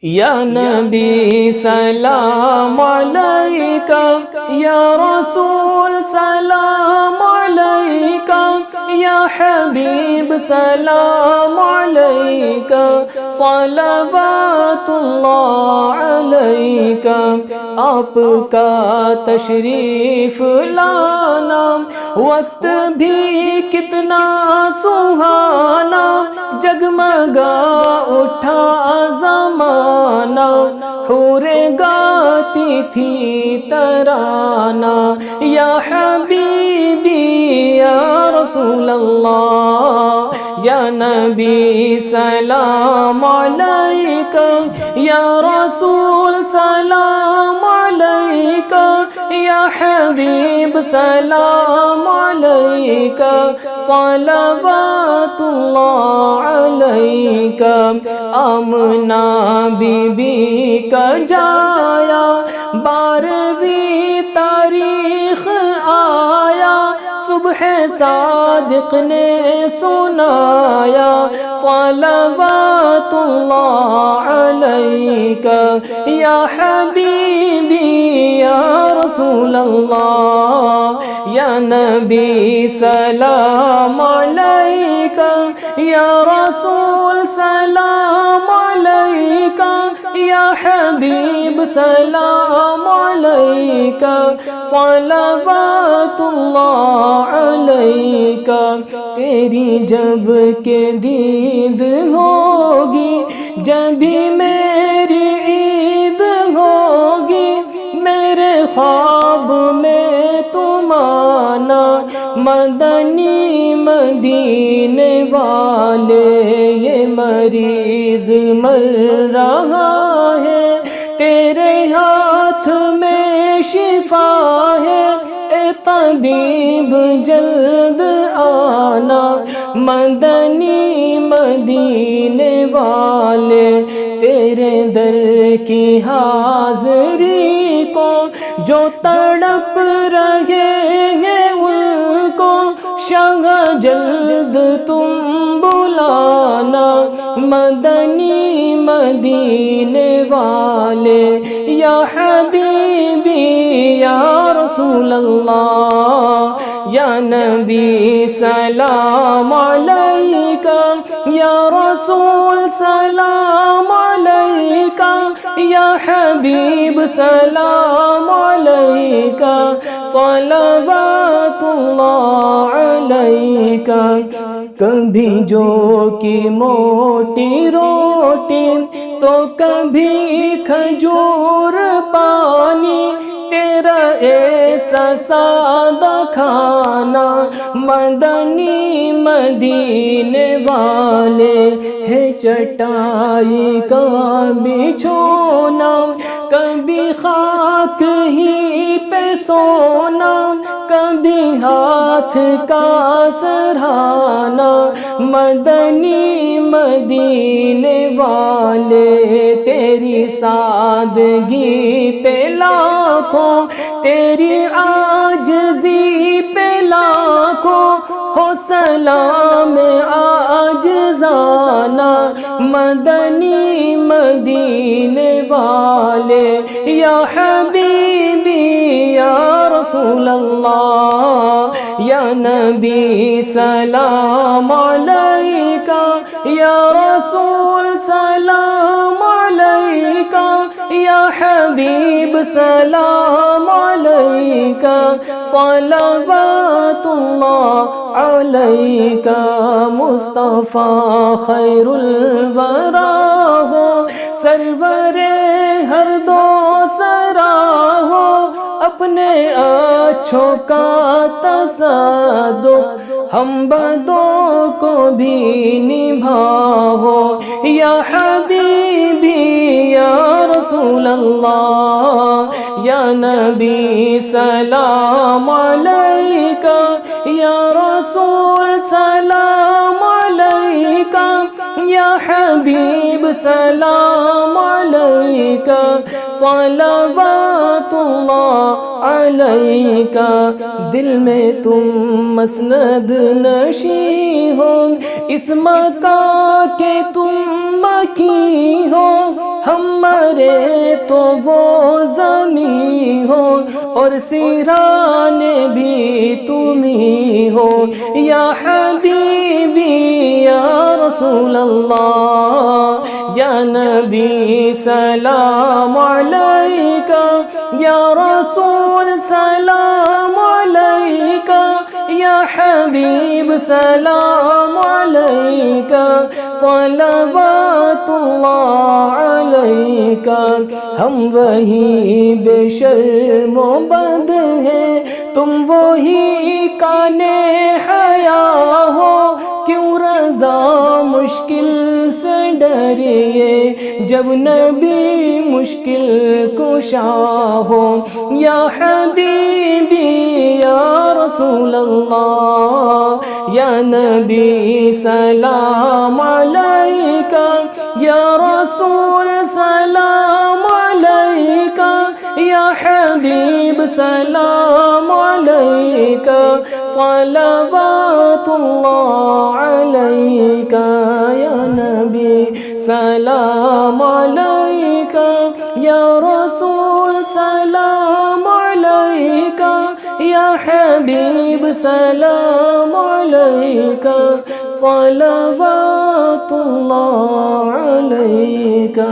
یا نبی سلام علیکہ، یا رسول سلام علیکہ، یا حبیب سلام علیکہ، صلوات اللہ علیکہ۔ آپ کا تشریف لانا وقت بھی کتنا سہانا، جگمگا اٹھا زمانہ، حوریں گاتی تھی ترانہ۔ یا حبیبی یا رسول اللہ، یا نبی سلام علیکہ، یا رسول سلام علیکہ، یا حبیب سلام علیکہ، صلوات اللہ علیکہ۔ آمنہ بی بی کا جایا 12ویں تاریخ آیا، صبح صادق نے سنایا، صلوات اللہ علیکہ، یا حبیبی یا رسول اللہ، یا نبی سلام علیکہ، یا رسول سلام علیکہ، یا حبیب سلام علیکہ، صلوات اللہ علیکہ۔ تیری جب کہ دید ہوگی، جبھی میری عید ہوگی، میرے خواب میں تم آنا، مدنی مدینے والے۔ یہ مریض مر رہا ہے، تیرے ہاتھ میں شفا ہے، اے طبیب جلد آنا، مدنی مدینے والے۔ تیرے در کی حاضری کو جو تڑپ رہے ہیں، ان کو شاہ جلد تم بلانا، مدنی مدینے والے۔ یا حبیبی یا رسول اللہ، یا نبی سلام علیکہ، یا رسول سلام علیکہ، یا حبیب سلام علیکہ، صلوات اللہ علیکہ۔ کبھی جو کی موٹی روٹی تو کبھی کھجور پانی، تیرا ایسا سادہ کھانا، مدنی مدینے والے۔ ہے چٹائی کا بچھونا، کبھی خاک ہی پہ سونا، کبھی ہاتھ کا سرہانا، مدنی مدینے والے۔ تیری سادگی پہ لاکھوں، تیری عاجزی پہ لاکھوں، ہو سلام عاجزانہ، مدنی مدینے والے۔ یا حبیبی یا رسول اللہ، یا نبی سلام علیکہ، یا رسول سلام علیکہ، یا حبیب سلام علیکہ، صلوات اللہ علیکہ۔ مصطفیٰ خیر الورا ہو، سرور ہر دو سرا ہو، اپنے اچھوں کا تصدق ہم بدوں کو بھی نبھاؤ۔ یا حبیبی یا رسول اللہ، یا نبی سلام علیکہ، یا رسول سلام علیکہ، یا حبیب سلام علیکہ، صلوات اللہ علیکہ۔ دل میں تم مسند نشیں ہو، اس مکہ کے تم مکی ہو، ہم مرے تو وہ زمیں ہو اور سرانے بھی تمہیں ہو یا حبیبی یا رسول اللہ یا نبی سلام علیکہ یا رسول سلام علیکہ یا حبیب سلام علیکہ صلوات اللہ علیکہ ہم وہی بے شرم و بد ہیں تم وہی کانے حیا ہو کیوں رضا مشکل سے ڈریے جب نبی مشکل کشا ہو یا حبیبی یا رسول اللہ یا نبی سلام علیکہ یا رسول سلام علیکہ یا حبیب سلام علیکہ صلوات اللہ علیکہ یا نبی سلام علیکہ یا رسول سلام علیکہ یا حبیب سلام علیکہ صلوات اللہ علیکہ